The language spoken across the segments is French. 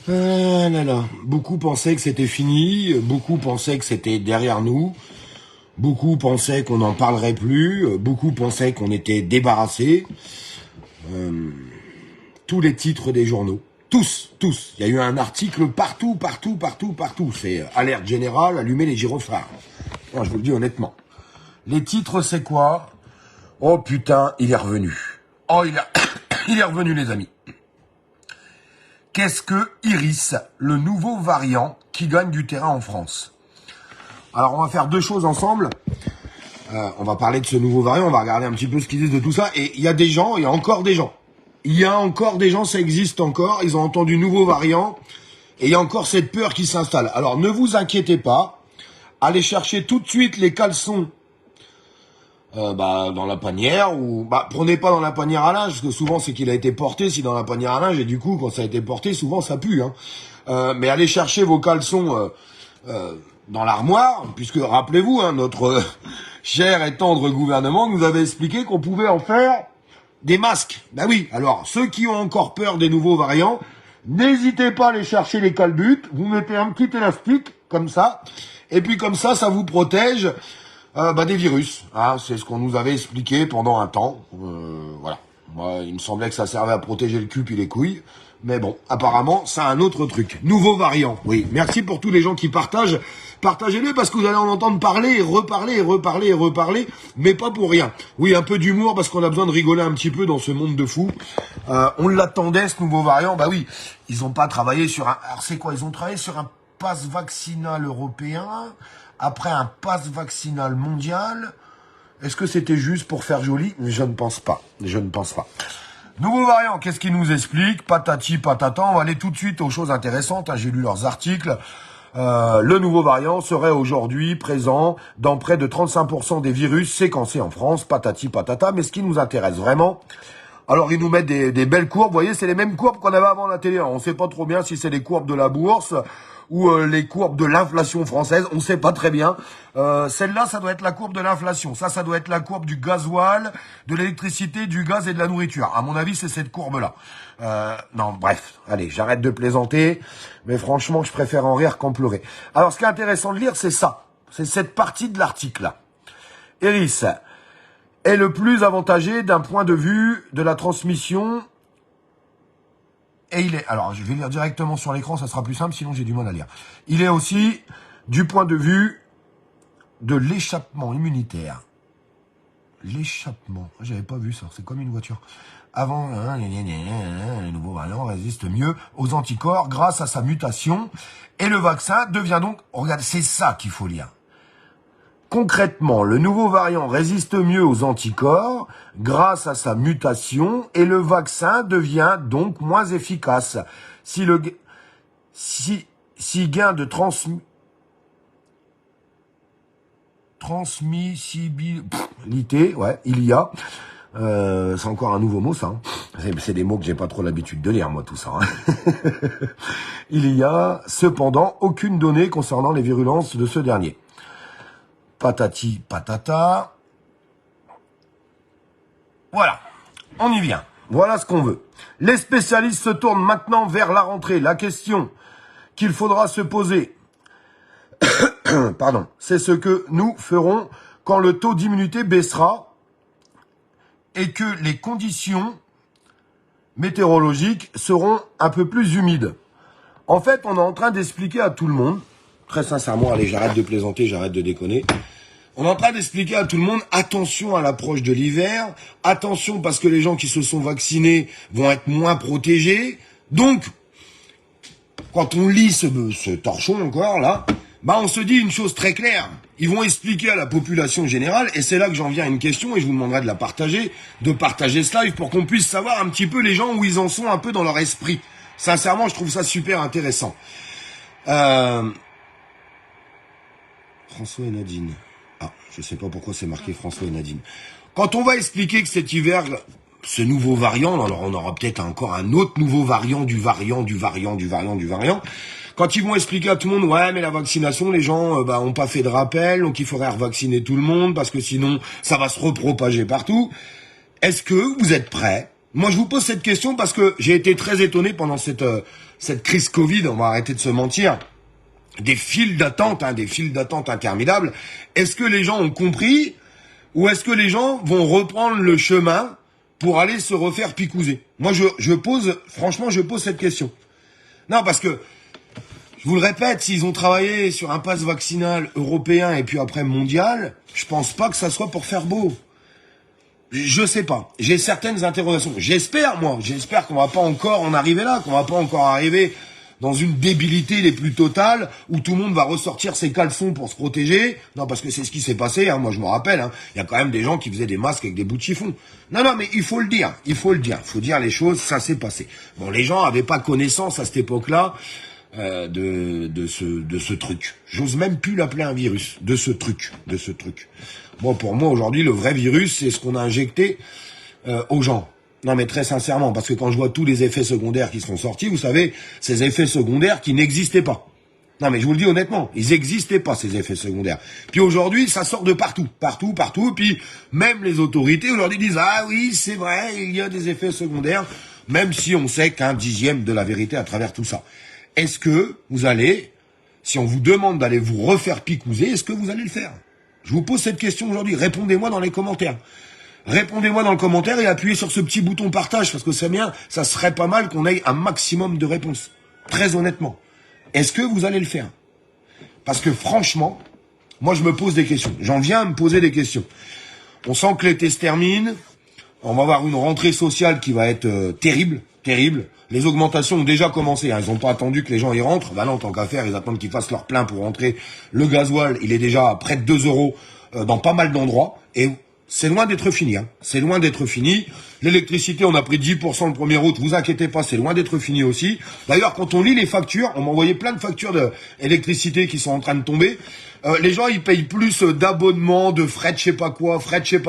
Là, là. Beaucoup pensaient que c'était fini, beaucoup pensaient que c'était derrière nous, beaucoup pensaient qu'on n'en parlerait plus, beaucoup pensaient qu'on était débarrassés. Tous les titres des journaux, tous. Il y a eu un article partout. C'est alerte générale, allumez les gyrophares. Moi, je vous le dis honnêtement. Les titres, c'est quoi? Oh putain, il est revenu. Oh, il est revenu, les amis. Qu'est-ce que Iris, le nouveau variant qui gagne du terrain en France? Alors, on va faire deux choses ensemble. On va parler de ce nouveau variant, on va regarder un petit peu ce qu'ils disent de tout ça. Et il y a des gens, il y a encore des gens. Il y a encore des gens, ça existe encore. Ils ont entendu nouveau variant. Et il y a encore cette peur qui s'installe. Alors, ne vous inquiétez pas. Allez chercher tout de suite les caleçons dans la panière, ou prenez pas dans la panière à linge, parce que souvent c'est qu'il a été porté si dans la panière à linge, et du coup quand ça a été porté souvent ça pue, hein. Mais allez chercher vos caleçons dans l'armoire, puisque rappelez-vous, hein, notre cher et tendre gouvernement nous avait expliqué qu'on pouvait en faire des masques. Ben oui, alors ceux qui ont encore peur des nouveaux variants, n'hésitez pas à aller chercher les calbutes, vous mettez un petit élastique comme ça, et puis comme ça vous protège des virus, hein, c'est ce qu'on nous avait expliqué pendant un temps. Voilà. Moi, il me semblait que ça servait à protéger le cul puis les couilles. Mais bon, apparemment, c'est un autre truc. Nouveau variant. Oui. Merci pour tous les gens qui partagent. Partagez-le parce que vous allez en entendre parler et reparler, mais pas pour rien. Oui, un peu d'humour parce qu'on a besoin de rigoler un petit peu dans ce monde de fous. On l'attendait, ce nouveau variant. Bah oui, ils ont pas travaillé sur un... Alors c'est quoi? Ils ont travaillé sur un pass vaccinal européen, après un pass vaccinal mondial. Est-ce que c'était juste pour faire joli? Je ne pense pas. Nouveau variant, qu'est-ce qu'ils nous expliquent? Patati patata, on va aller tout de suite aux choses intéressantes. J'ai lu leurs articles. Le nouveau variant serait aujourd'hui présent dans près de 35% des virus séquencés en France. Patati patata, mais ce qui nous intéresse vraiment... Alors, ils nous mettent des belles courbes. Vous voyez, c'est les mêmes courbes qu'on avait avant la télé. On ne sait pas trop bien si c'est les courbes de la bourse ou les courbes de l'inflation française. On ne sait pas très bien. Celle-là, ça doit être la courbe de l'inflation. Ça doit être la courbe du gasoil, de l'électricité, du gaz et de la nourriture. À mon avis, c'est cette courbe-là. Non, bref. Allez, j'arrête de plaisanter. Mais franchement, je préfère en rire qu'en pleurer. Alors, ce qui est intéressant de lire, c'est ça. C'est cette partie de l'article-là. Iris est le plus avantagé d'un point de vue de la transmission. Et il est... Alors, je vais lire directement sur l'écran, ça sera plus simple, sinon j'ai du mal à lire. Il est aussi du point de vue de l'échappement immunitaire. L'échappement. J'avais pas vu ça, c'est comme une voiture. Avant, le nouveau variant résiste mieux aux anticorps grâce à sa mutation. Et le vaccin devient donc... Regarde, c'est ça qu'il faut lire. Concrètement, le nouveau variant résiste mieux aux anticorps grâce à sa mutation et le vaccin devient donc moins efficace. Si gain de transmissibilité, ouais, il y a, c'est encore un nouveau mot ça, hein. C'est des mots que j'ai pas trop l'habitude de lire moi tout ça, hein. Il y a cependant aucune donnée concernant les virulences de ce dernier. Patati patata. Voilà, on y vient. Voilà ce qu'on veut. Les spécialistes se tournent maintenant vers la rentrée. La question qu'il faudra se poser, pardon, c'est ce que nous ferons quand le taux d'immunité baissera et que les conditions météorologiques seront un peu plus humides. En fait, on est en train d'expliquer à tout le monde, très sincèrement, allez, j'arrête de plaisanter, j'arrête de déconner. On est en train d'expliquer à tout le monde, attention à l'approche de l'hiver, attention parce que les gens qui se sont vaccinés vont être moins protégés. Donc, quand on lit ce torchon encore, là, on se dit une chose très claire. Ils vont expliquer à la population générale, et c'est là que j'en viens à une question, et je vous demanderai de partager ce live pour qu'on puisse savoir un petit peu les gens où ils en sont un peu dans leur esprit. Sincèrement, je trouve ça super intéressant. François et Nadine. Ah, je sais pas pourquoi c'est marqué François et Nadine. Quand on va expliquer que cet hiver, ce nouveau variant, alors on aura peut-être encore un autre nouveau variant du variant. Quand ils vont expliquer à tout le monde, ouais, mais la vaccination, les gens ont pas fait de rappel, donc il faudrait revacciner tout le monde parce que sinon ça va se repropager partout. Est-ce que vous êtes prêts Moi, je vous pose cette question parce que j'ai été très étonné pendant cette crise Covid, on va arrêter de se mentir, des files d'attente interminables. Est-ce que les gens ont compris ou est-ce que les gens vont reprendre le chemin pour aller se refaire picouser? Moi, franchement, je pose cette question. Non, parce que, je vous le répète, s'ils ont travaillé sur un pass vaccinal européen et puis après mondial, je pense pas que ça soit pour faire beau. Je sais pas. J'ai certaines interrogations. J'espère qu'on va pas encore en arriver là, qu'on va pas encore arriver dans une débilité les plus totales où tout le monde va ressortir ses caleçons pour se protéger. Non, parce que c'est ce qui s'est passé, hein. Moi, je me rappelle, hein. Il y a quand même des gens qui faisaient des masques avec des bouts de chiffon. Non, mais il faut le dire. Il faut dire les choses, ça s'est passé. Bon, les gens avaient pas connaissance à cette époque-là, de ce truc. J'ose même plus l'appeler un virus. De ce truc. Bon, pour moi, aujourd'hui, le vrai virus, c'est ce qu'on a injecté aux gens. Non, mais très sincèrement, parce que quand je vois tous les effets secondaires qui sont sortis, vous savez, ces effets secondaires qui n'existaient pas. Non, mais je vous le dis honnêtement, ils n'existaient pas, ces effets secondaires. Puis aujourd'hui, ça sort de partout. Puis même les autorités aujourd'hui disent, ah oui, c'est vrai, il y a des effets secondaires, même si on sait qu'un dixième de la vérité à travers tout ça. Est-ce que vous allez, si on vous demande d'aller vous refaire picouser, est-ce que vous allez le faire? Je vous pose cette question aujourd'hui. Répondez-moi dans les commentaires. Répondez-moi dans le commentaire et appuyez sur ce petit bouton partage parce que c'est bien, ça serait pas mal qu'on ait un maximum de réponses. Très honnêtement. Est-ce que vous allez le faire? Parce que franchement, moi je me pose des questions. J'en viens à me poser des questions. On sent que l'été se termine. On va avoir une rentrée sociale qui va être terrible. Les augmentations ont déjà commencé. Hein. Ils n'ont pas attendu que les gens y rentrent. Bah non, tant qu'à faire, ils attendent qu'ils fassent leur plein pour rentrer. Le gasoil, il est déjà à près de 2 € dans pas mal d'endroits. Et c'est loin d'être fini. Hein. C'est loin d'être fini. L'électricité, on a pris 10% le 1er août. Vous inquiétez pas, c'est loin d'être fini aussi. D'ailleurs, quand on lit les factures, on m'a envoyé plein de factures d'électricité qui sont en train de tomber. Les gens, ils payent plus d'abonnements, de frais de je sais pas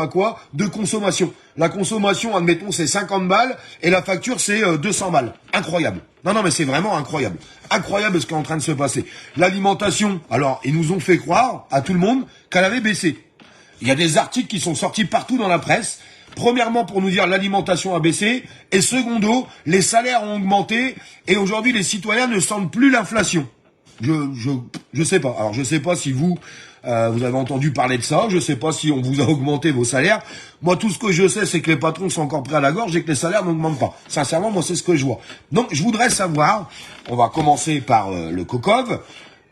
quoi, de consommation. La consommation, admettons, c'est 50 balles et la facture, c'est 200 balles. Incroyable. Non, mais c'est vraiment incroyable. Incroyable ce qui est en train de se passer. L'alimentation, alors, ils nous ont fait croire, à tout le monde, qu'elle avait baissé. Il y a des articles qui sont sortis partout dans la presse. Premièrement, pour nous dire l'alimentation a baissé. Et secondo, les salaires ont augmenté. Et aujourd'hui, les citoyens ne sentent plus l'inflation. Je sais pas. Alors, je sais pas si vous avez entendu parler de ça. Je sais pas si on vous a augmenté vos salaires. Moi, tout ce que je sais, c'est que les patrons sont encore pris à la gorge et que les salaires n'augmentent pas. Sincèrement, moi, c'est ce que je vois. Donc, je voudrais savoir, on va commencer par le COCOV,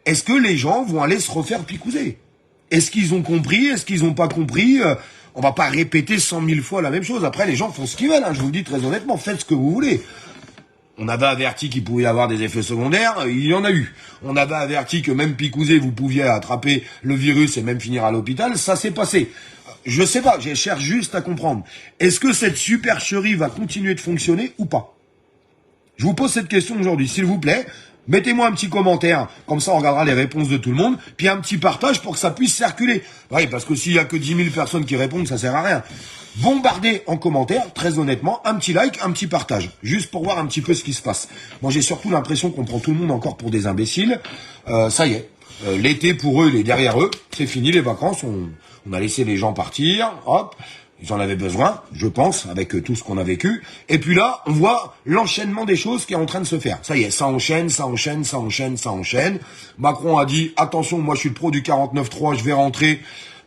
est-ce que les gens vont aller se refaire picouser? Est-ce qu'ils ont compris? Est-ce qu'ils n'ont pas compris? On va pas répéter 100 000 fois la même chose. Après, les gens font ce qu'ils veulent. Hein. Je vous le dis très honnêtement, faites ce que vous voulez. On avait averti qu'il pouvait y avoir des effets secondaires, il y en a eu. On avait averti que même picouser, vous pouviez attraper le virus et même finir à l'hôpital. Ça s'est passé. Je sais pas, je cherche juste à comprendre. Est-ce que cette supercherie va continuer de fonctionner ou pas? Je vous pose cette question aujourd'hui, s'il vous plaît. Mettez-moi un petit commentaire, comme ça on regardera les réponses de tout le monde, puis un petit partage pour que ça puisse circuler. Oui, parce que s'il y a que 10 000 personnes qui répondent, ça sert à rien. Bombardez en commentaire, très honnêtement, un petit like, un petit partage, juste pour voir un petit peu ce qui se passe. Moi j'ai surtout l'impression qu'on prend tout le monde encore pour des imbéciles. Ça y est, l'été pour eux, il est derrière eux, c'est fini les vacances, on a laissé les gens partir, hop. Ils en avaient besoin, je pense, avec tout ce qu'on a vécu. Et puis là, on voit l'enchaînement des choses qui est en train de se faire. Ça y est, ça enchaîne. Macron a dit, attention, moi je suis le pro du 49.3, je vais rentrer.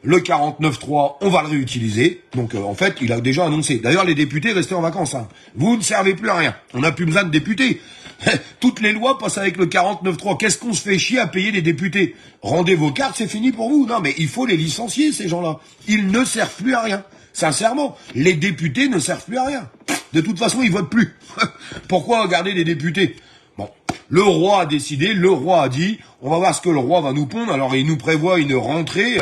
Le 49.3, on va le réutiliser. Donc en fait, il a déjà annoncé. D'ailleurs, les députés restaient en vacances. Hein. Vous ne servez plus à rien. On n'a plus besoin de députés. Toutes les lois passent avec le 49.3. Qu'est-ce qu'on se fait chier à payer les députés? Rendez vos cartes, c'est fini pour vous. Non, mais il faut les licencier, ces gens-là. Ils ne servent plus à rien. Sincèrement, les députés ne servent plus à rien. De toute façon, ils votent plus. Pourquoi garder les députés? Bon, le roi a décidé, le roi a dit, on va voir ce que le roi va nous pondre. Alors, il nous prévoit une rentrée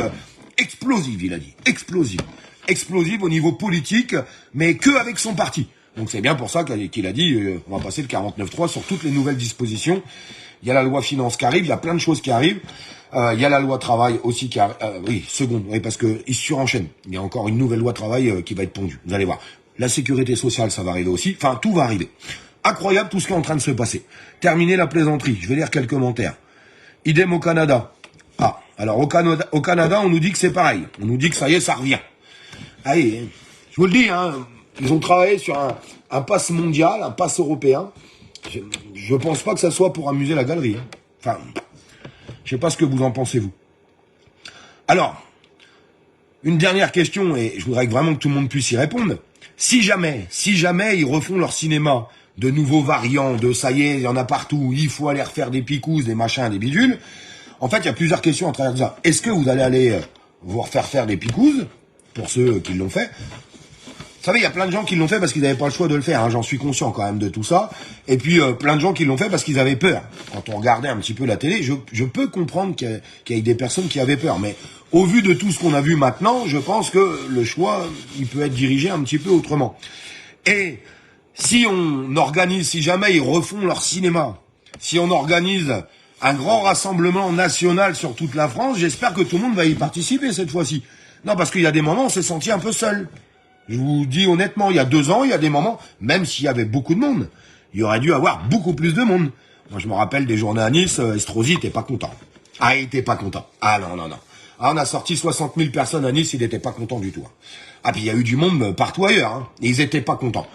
explosive, il a dit. Explosive. Explosive au niveau politique, mais que avec son parti. Donc, c'est bien pour ça qu'il a dit, on va passer le 49.3 sur toutes les nouvelles dispositions. Il y a la loi finance qui arrive, il y a plein de choses qui arrivent. Il y a la loi travail aussi qui arrive. Oui, seconde, oui, parce que ils se surenchaînent. Il y a encore une nouvelle loi travail qui va être pondue. Vous allez voir. La sécurité sociale, ça va arriver aussi. Enfin, tout va arriver. Incroyable tout ce qui est en train de se passer. Terminer la plaisanterie. Je vais lire quelques commentaires. Idem au Canada. Ah, alors au Canada, on nous dit que c'est pareil. On nous dit que ça y est, ça revient. Allez, je vous le dis, hein. Ils ont travaillé sur un pass mondial, un pass européen. Je pense pas que ça soit pour amuser la galerie. Hein. Enfin, je sais pas ce que vous en pensez, vous. Alors, une dernière question, et je voudrais vraiment que tout le monde puisse y répondre. Si jamais ils refont leur cinéma de nouveaux variants, de ça y est, il y en a partout, il faut aller refaire des picousses, des machins, des bidules. En fait, il y a plusieurs questions à travers ça. Est-ce que vous allez aller vous refaire faire des picousses, pour ceux qui l'ont fait? Vous savez, il y a plein de gens qui l'ont fait parce qu'ils n'avaient pas le choix de le faire, hein, j'en suis conscient quand même de tout ça. Et puis, plein de gens qui l'ont fait parce qu'ils avaient peur. Quand on regardait un petit peu la télé, je peux comprendre qu'il y ait des personnes qui avaient peur. Mais au vu de tout ce qu'on a vu maintenant, je pense que le choix, il peut être dirigé un petit peu autrement. Et si jamais ils refont leur cinéma, si on organise un grand rassemblement national sur toute la France, j'espère que tout le monde va y participer cette fois-ci. Non, parce qu'il y a des moments où on s'est senti un peu seul. Je vous dis honnêtement, il y a 2 ans, il y a des moments, même s'il y avait beaucoup de monde, il y aurait dû avoir beaucoup plus de monde. Moi, je me rappelle des journées à Nice, Estrosi était pas content. Ah, il était pas content. Ah non. Ah, on a sorti 60 000 personnes à Nice, il était pas content du tout. Hein. Ah, puis il y a eu du monde partout ailleurs, hein, et ils étaient pas contents.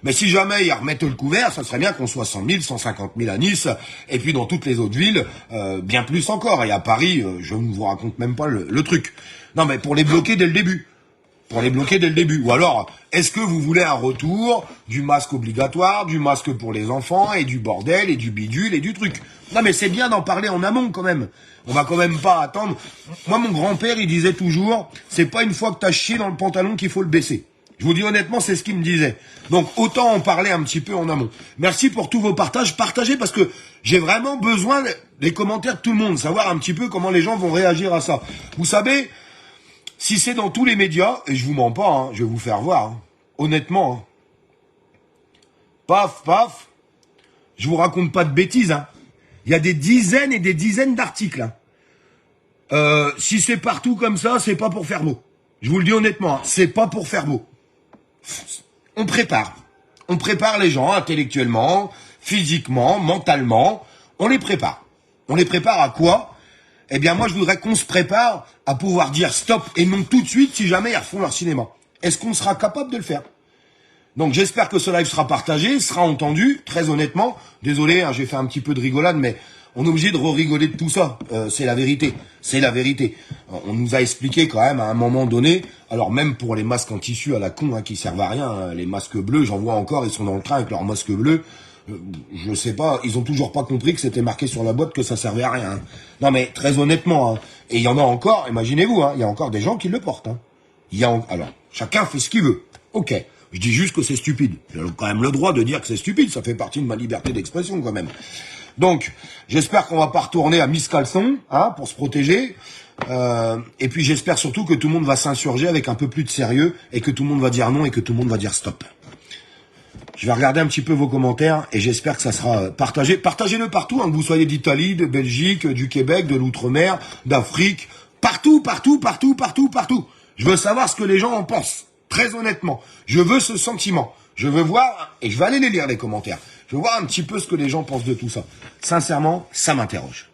Mais si jamais ils remettent le couvert, ça serait bien qu'on soit 100 000, 150 000 à Nice, et puis dans toutes les autres villes, bien plus encore. Et à Paris, je ne vous raconte même pas le truc. Non, mais pour les bloquer dès le début. Ou alors, est-ce que vous voulez un retour du masque obligatoire, du masque pour les enfants, et du bordel, et du bidule, et du truc? Non, mais c'est bien d'en parler en amont, quand même. On va quand même pas attendre. Moi, mon grand-père, il disait toujours, c'est pas une fois que t'as chié dans le pantalon qu'il faut le baisser. Je vous dis honnêtement, c'est ce qu'il me disait. Donc, autant en parler un petit peu en amont. Merci pour tous vos partages. Partagez parce que j'ai vraiment besoin des commentaires de tout le monde, savoir un petit peu comment les gens vont réagir à ça. Vous savez, si c'est dans tous les médias, et je vous mens pas, hein, je vais vous faire voir, hein, honnêtement, hein, paf, je vous raconte pas de bêtises, hein. Il y a des dizaines et des dizaines d'articles. Hein. Si c'est partout comme ça, c'est pas pour faire beau. Je vous le dis honnêtement, hein, c'est pas pour faire beau. On prépare les gens intellectuellement, physiquement, mentalement, on les prépare. On les prépare à quoi? Eh bien, moi, je voudrais qu'on se prépare à pouvoir dire stop et non tout de suite si jamais ils refont leur cinéma. Est-ce qu'on sera capable de le faire? Donc, j'espère que ce live sera partagé, sera entendu, très honnêtement. Désolé, hein, j'ai fait un petit peu de rigolade, mais on est obligé de rigoler de tout ça. C'est la vérité. On nous a expliqué quand même à un moment donné, alors même pour les masques en tissu à la con, hein, qui servent à rien, hein, les masques bleus, j'en vois encore, ils sont dans le train avec leurs masques bleus. Je sais pas, ils ont toujours pas compris que c'était marqué sur la boîte que ça servait à rien. Hein. Non mais très honnêtement, hein, et il y en a encore, imaginez-vous, hein, il y a encore des gens qui le portent. Hein. Alors, chacun fait ce qu'il veut. Ok, je dis juste que c'est stupide. J'ai quand même le droit de dire que c'est stupide, ça fait partie de ma liberté d'expression quand même. Donc, j'espère qu'on va pas retourner à Miss Caleçon, hein, pour se protéger. Et puis j'espère surtout que tout le monde va s'insurger avec un peu plus de sérieux et que tout le monde va dire non et que tout le monde va dire stop. Je vais regarder un petit peu vos commentaires et j'espère que ça sera partagé. Partagez-le partout, hein, que vous soyez d'Italie, de Belgique, du Québec, de l'Outre-mer, d'Afrique, partout. Je veux savoir ce que les gens en pensent, très honnêtement. Je veux ce sentiment. Je veux voir, et je vais aller les lire les commentaires. Je veux voir un petit peu ce que les gens pensent de tout ça. Sincèrement, ça m'interroge.